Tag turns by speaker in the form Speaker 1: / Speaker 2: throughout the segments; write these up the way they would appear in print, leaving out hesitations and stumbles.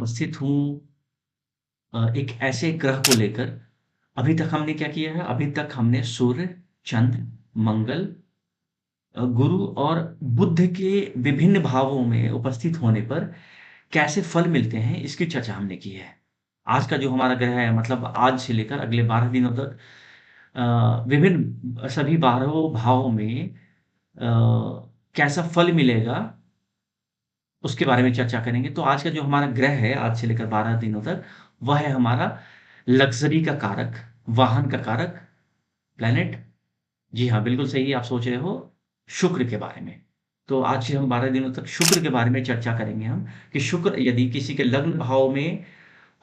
Speaker 1: उपस्थित हूँ एक ऐसे ग्रह को लेकर। अभी तक हमने क्या किया है? अभी तक हमने सूर्य, चंद्र, मंगल, गुरु और बुध के विभिन्न भावों में उपस्थित होने पर कैसे फल मिलते हैं, इसकी चर्चा हमने की है। आज का जो हमारा ग्रह है, मतलब आज से लेकर अगले 12 दिनों तक विभिन्न सभी 12 भावों में कैसा फल मिलेगा, उसके बारे में चर्चा करेंगे। तो आज का जो हमारा ग्रह है, आज से लेकर 12 दिनों तक, वह है हमारा लग्ज़री का कारक, वाहन का कारक, प्लैनेट। जी हाँ, बिल्कुल सही आप सोच रहे हो, शुक्र के बारे में। तो आज से हम 12 दिनों तक शुक्र के बारे में चर्चा करेंगे हम, कि शुक्र यदि किसी के लग्न भाव में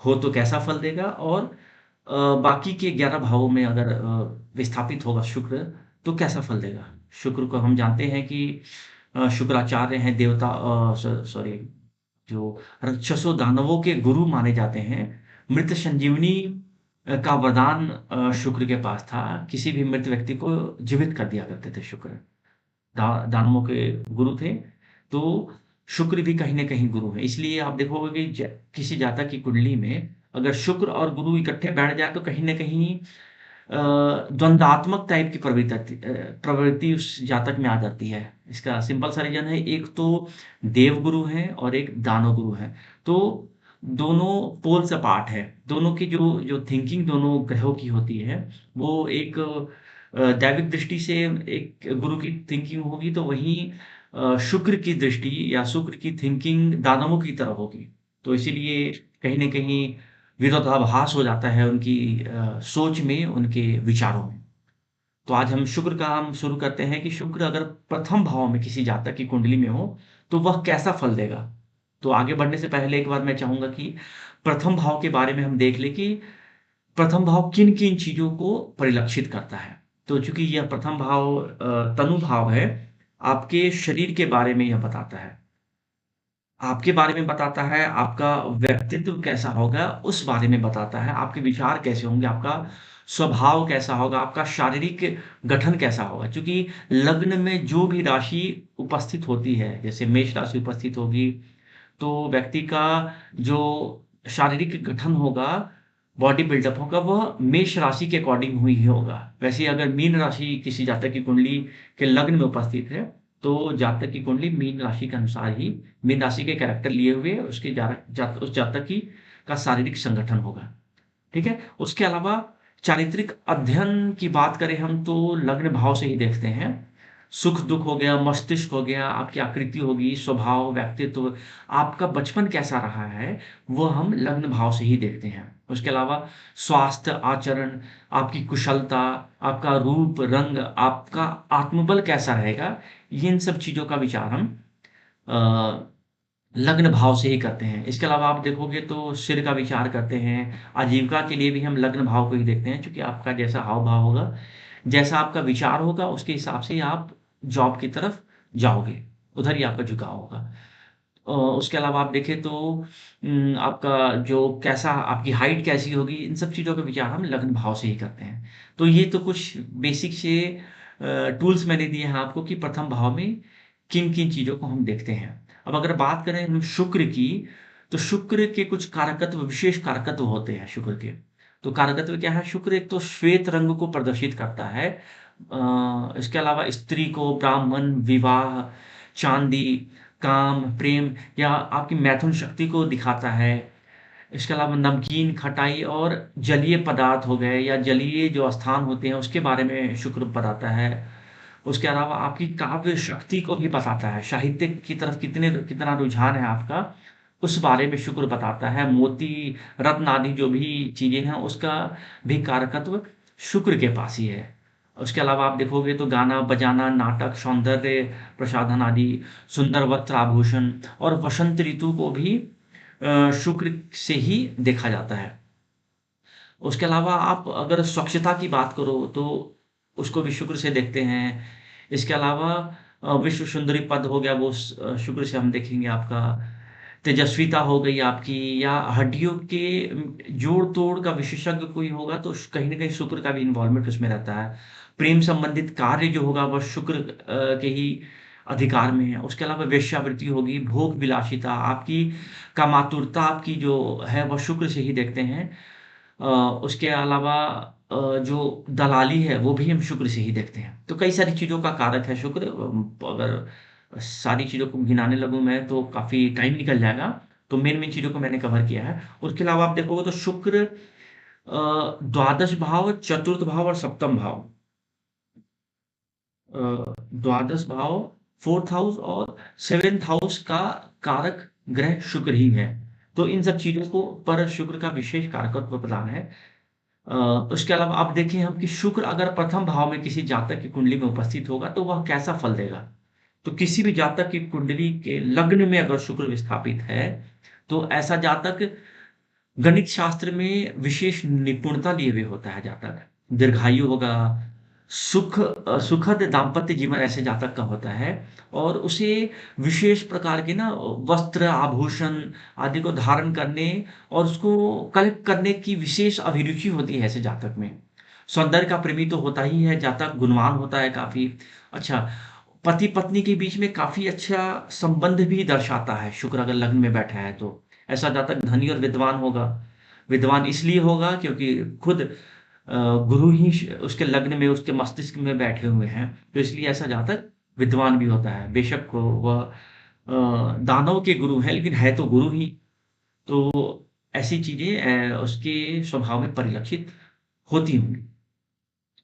Speaker 1: हो तो कैसा फल देगा, और बाकी के 11 भावों में अगर विस्थापित होगा शुक्र, तो कैसा फल देगा। शुक्र को हम जानते हैं कि शुक्राचार्य हैं, देवता सॉरी, जो राक्षसों दानवों के गुरु माने जाते हैं। मृत संजीवनी का वरदान शुक्र के पास था। किसी भी मृत व्यक्ति को जीवित कर दिया करते थे शुक्र। दानवों के गुरु थे। तो शुक्र भी कहीं न कहीं गुरु है। इसलिए आप देखोगे कि किसी जातक की कुंडली में अगर शुक्र और गुरु इकट्ठे बैठ जाए, तो कहीं न कहीं द्वंद्वात्मक टाइप की प्रवृत्ति उस जातक में आ जाती है। इसका सिंपल सा रीज़न है, एक तो देवगुरु हैं और एक दानवगुरु हैं। तो दोनों पोल्स अपार्ट है। दोनों की जो जो थिंकिंग दोनों ग्रहों की होती है, वो एक दैविक दृष्टि से एक गुरु की थिंकिंग होगी, तो वहीं शुक्र की दृष्टि या शुक्र की थिंकिंग दानवों की तरह होगी। तो इसीलिए कहीं न कहीं विरोधाभास हो जाता है उनकी सोच में, उनके विचारों में। तो आज हम शुक्र का हम शुरू करते हैं कि शुक्र अगर प्रथम भाव में किसी जातक की कुंडली में हो, तो वह कैसा फल देगा? तो आगे बढ़ने से पहले एक बार मैं चाहूँगा कि प्रथम भाव के बारे में हम देख लें कि प्रथम भाव किन-किन चीज़ों को परिलक्षित करता है। तो चूँकि यह प्रथम भाव तनु भाव है, आपके शरीर के बारे में यह बताता है। आपके बारे में बताता है, आपका व्यक्तित्व कैसा होगा, उस बारे में बताता है, आपके विचार कैसे होंगे, आपका स्वभाव कैसा होगा, आपका शारीरिक गठन कैसा होगा। चूँकि लग्न में जो भी राशि उपस्थित होती है, जैसे मेष राशि उपस्थित होगी, तो व्यक्ति का जो शारीरिक गठन होगा, बॉडी बिल्डअप होगा, वह मेष राशि के अकॉर्डिंग हुई ही होगा। वैसे ही अगर मीन राशि किसी जातक की कुंडली के लग्न में उपस्थित है, तो जातक की कुंडली मीन राशि के अनुसार ही, मीन राशि के कैरेक्टर लिए हुए उसके उस जातक की का शारीरिक संगठन होगा। ठीक है? उसके अलावा चारित्रिक अध्ययन की बात करें हम, तो लग्न भाव से ही देखते हैं। सुख-दुःख हो गया, मस्तिष्क हो गया, आपकी आकृति होगी, स्वभाव, व्यक्तित्व, आपका बचपन कैसा रहा है, वो हम लग्न भाव से ही देखते हैं। उसके अलावा स्वास्थ्य, आचरण, आपकी कुशलता, आपका रूप, रंग, आपका आत्मबल कैसा रहेगा, इन सब चीज़ों का विचार हम अ, लग्न भाव से ही करते हैं। इसके अलावा आप देखोगे तो सिर का विचार करते हैं, आजीविका के लिए भी हम लग्न भाव को ही देखते हैं, चूँकि आपका जैसा हाव-भाव होगा, जैसा आपका विचार होगा, उसके हिसाब से ही आप जॉब की तरफ जाओगे, उधर ही आपका झुकाव होगा। उसके अलावा आप देखें तो आपका जो कैसा आपकी हाइट कैसी होगी, इन सब चीज़ों का विचार हम लग्न भाव से ही करते हैं। तो ये तो कुछ बेसिक से टूल्स मैंने दिए हैं आपको कि प्रथम भाव में किन-किन चीज़ों को हम देखते हैं। अब अगर बात करें हम शुक्र की, तो शुक्र के कुछ कारकत्व, विशेष कारकत्व होते हैं शुक्र के। तो कारकत्व क्या है? शुक्र एक तो श्वेत रंग को प्रदर्शित करता है। इसके अलावा स्त्री को ब्राह्मण, विवाह, चाँदी, काम, प्रेम या आपकी मैथुन शक्ति को दिखाता है। इसके अलावा नमकीन, खटाई और जलीय पदार्थ हो गए या जलीय जो स्थान होते हैं, उसके बारे में शुक्र बताता है। उसके अलावा आपकी काव्य शक्ति को भी बताता है, साहित्य की तरफ कितना रुझान है आपका, उस बारे में शुक्र बताता है। मोती, रत्न आदि जो भी चीज़ें हैं, उसका भी कारकत्व शुक्र के पास ही है। उसके अलावा आप देखोगे तो गाना-बजाना, नाटक, सौंदर्य प्रसाधन आदि, सुंदर वस्त्र आभूषण और वसंत ऋतु को भी शुक्र से ही देखा जाता है। उसके अलावा आप अगर स्वच्छता की बात करो, तो उसको भी शुक्र से देखते हैं। इसके अलावा विश्व सुंदरी पद हो गया, वो शुक्र से हम देखेंगे आपका। तेजस्विता हो गई आपकी, या हड्डियों के जोड़-तोड़ का विशेषज्ञ कोई होगा, तो कहीं न कहीं शुक्र का भी इन्वॉल्वमेंट उसमें रहता है। प्रेम संबंधित कार्य जो होगा, वह शुक्र के ही अधिकार में है। उसके अलावा वेश्यावृत्ति होगी, भोग विलासिता, आपकी कामातुरता आपकी जो है वह शुक्र से ही देखते हैं। अ, उसके अलावा जो दलाली है वो भी हम शुक्र से ही देखते हैं। तो कई सारी चीज़ों का कारक है शुक्र। अगर सारी चीज़ों को गिनाने लगूँ मैं तो काफ़ी टाइम निकल जाएगा। तो मेन-मेन चीज़ों को मैंने कवर किया है। उसके अलावा आप देखोगे तो शुक्र द्वादश भाव, चतुर्थ भाव और सप्तम भाव, द्वादश भाव, 4th हाउस और 7th हाउस का कारक ग्रह शुक्र ही है। तो इन सब चीज़ों को पर शुक्र का विशेष कारकत्व प्रदान है। अ, उसके अलावा आप देखें हम कि शुक्र अगर प्रथम भाव में किसी जातक की कुंडली में उपस्थित होगा तो वह कैसा फल देगा? तो किसी भी जातक की कुंडली के लग्न में अगर शुक्र विस्थापित है, तो ऐसा जातक गणित शास्त्र में विशेष निपुणता लिए हुए होता है जातक। दीर्घायु होगा, सुखद दाम्पत्य जीवन ऐसे जातक का होता है और उसे विशेष प्रकार के ना वस्त्र, आभूषण आदि को धारण करने और उसको कलेक्ट करने की विशेष अभिरुचि होती है ऐसे जातक में। सौंदर्य का प्रेमी तो होता ही है, जातक गुणवान होता है काफ़ी। अच्छा, पति-पत्नी के बीच में काफ़ी अच्छा संबंध भी दर्शाता है, शुक्र अगर लग्न में बैठा है तो। ऐसा जातक धनी और विद्वान होगा। विद्वान इसलिए होगा क्योंकि खुद अ, गुरु ही उसके लग्न में, उसके मस्तिष्क में बैठे हुए हैं, तो इसलिए ऐसा जातक विद्वान भी होता है। बेशक वह दानव के गुरु हैं, लेकिन है तो गुरु ही। तो ऐसी चीज़ें उसके स्वभाव में परिलक्षित होती होंगी।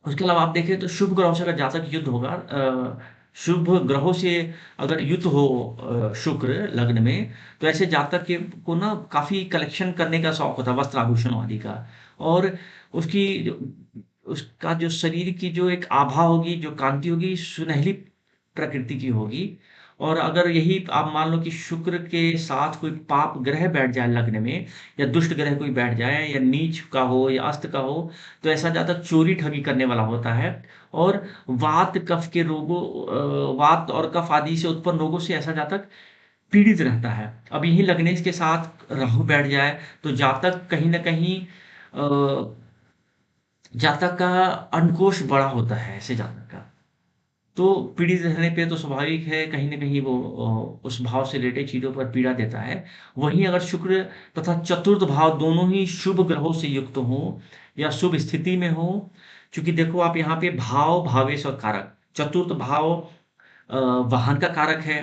Speaker 1: उसके अलावा आप देखें तो शुभ ग्रहों से अगर जातक युद्ध होगा, शुभ ग्रहों से अगर युद्ध हो शुक्र लग्न में, तो ऐसे जातक के को ना काफ़ी कलेक्शन करने का शौक होता है, वस्त्र आभूषण आदि का। और उसकी जो उसका जो शरीर की जो एक आभा होगी, जो कांति होगी, सुनहली प्रकृति की होगी। और अगर यही आप मान लो कि शुक्र के साथ कोई पाप ग्रह बैठ जाए लग्न में, या दुष्ट ग्रह कोई बैठ जाए, या नीच का हो या अस्त का हो, तो ऐसा जातक चोरी ठगी करने वाला होता है। और वात कफ के रोगों वात और कफ आदि से उत्पन्न रोगों से ऐसा जातक पीड़ित रहता है। अब यही लग्नेश के साथ राहु बैठ जाए तो जातक कहीं न कहीं जातक का अंडकोश बड़ा होता है ऐसे जातक का। तो पीड़ित रहने पे तो स्वाभाविक है कहीं न कहीं वो उस भाव से रिलेटेड चीज़ों पर पीड़ा देता है। वहीं अगर शुक्र तथा चतुर्थ भाव दोनों ही शुभ ग्रहों से युक्त हों या शुभ स्थिति में हों, चूँकि देखो आप यहाँ पे भाव, भावेश और कारक, चतुर्थ भाव वाहन का कारक है,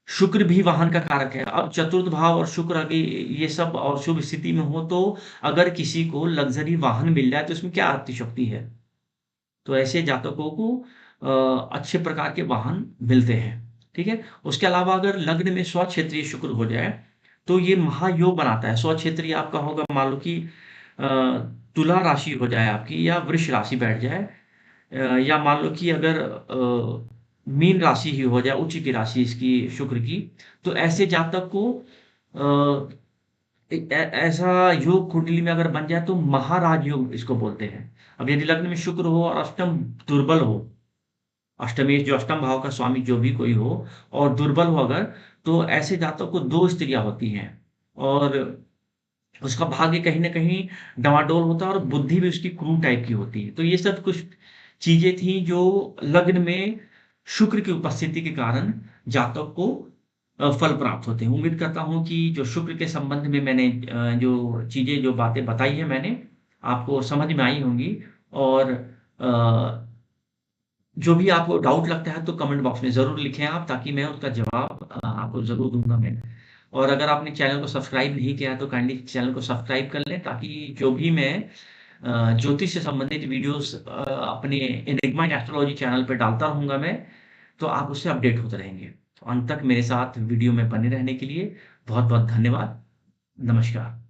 Speaker 1: शुक्र भी वाहन का कारक है। अब चतुर्थ भाव और शुक्र अभी ये सब और शुभ स्थिति में हो तो अगर किसी को लग्ज़री वाहन मिल जाए तो इसमें क्या अतिशयोक्ति है? तो ऐसे जातकों को अच्छे प्रकार के वाहन मिलते हैं, ठीक है? उसके अलावा अगर लग्न में स्वक्षेत्रीय शुक्र हो जाए, तो ये महायोग बनाता है। स्वक्षेत्रीय आपका होगा मान लो कि अ, तुला राशि हो जाए आपकी या वृष राशि बैठ जाए, या मान लो कि अगर मीन राशि ही हो जाए, उच्च की राशि इसकी शुक्र की, तो ऐसे जातक को अ ऐसा योग कुंडली में अगर बन जाए तो महाराज योग इसको बोलते हैं। अब यदि लग्न में शुक्र हो और अष्टम दुर्बल हो, अष्टमेश जो अष्टम भाव का स्वामी जो भी कोई हो और दुर्बल हो अगर, तो ऐसे जातक को 2 स्त्रियाँ होती हैं और उसका भाग्य कहीं न कहीं डमाडोल होता है और बुद्धि भी उसकी क्रूर टाइप की होती है। तो ये सब कुछ चीज़ें थी जो लग्न में शुक्र की उपस्थिति के कारण जातक को फल प्राप्त होते हैं। उम्मीद करता हूँ कि जो शुक्र के संबंध में मैंने जो चीज़ें जो बातें बताई हैं मैंने, आपको समझ में आई होंगी। और जो भी आपको डाउट लगता है तो कमेंट बॉक्स में ज़रूर लिखें आप, ताकि मैं उसका जवाब आपको ज़रूर दूँगा मैं। और अगर आपने चैनल को सब्सक्राइब नहीं किया है तो काइंडली चैनल को सब्सक्राइब कर लें, ताकि जो भी मैं ज्योतिष से संबंधित वीडियोज़ अपने एनिग्मा एस्ट्रोलॉजी चैनल पे डालता रहूँगा मैं, तो आप उससे अपडेट होते रहेंगे। तो अंत तक मेरे साथ वीडियो में बने रहने के लिए बहुत-बहुत धन्यवाद। नमस्कार।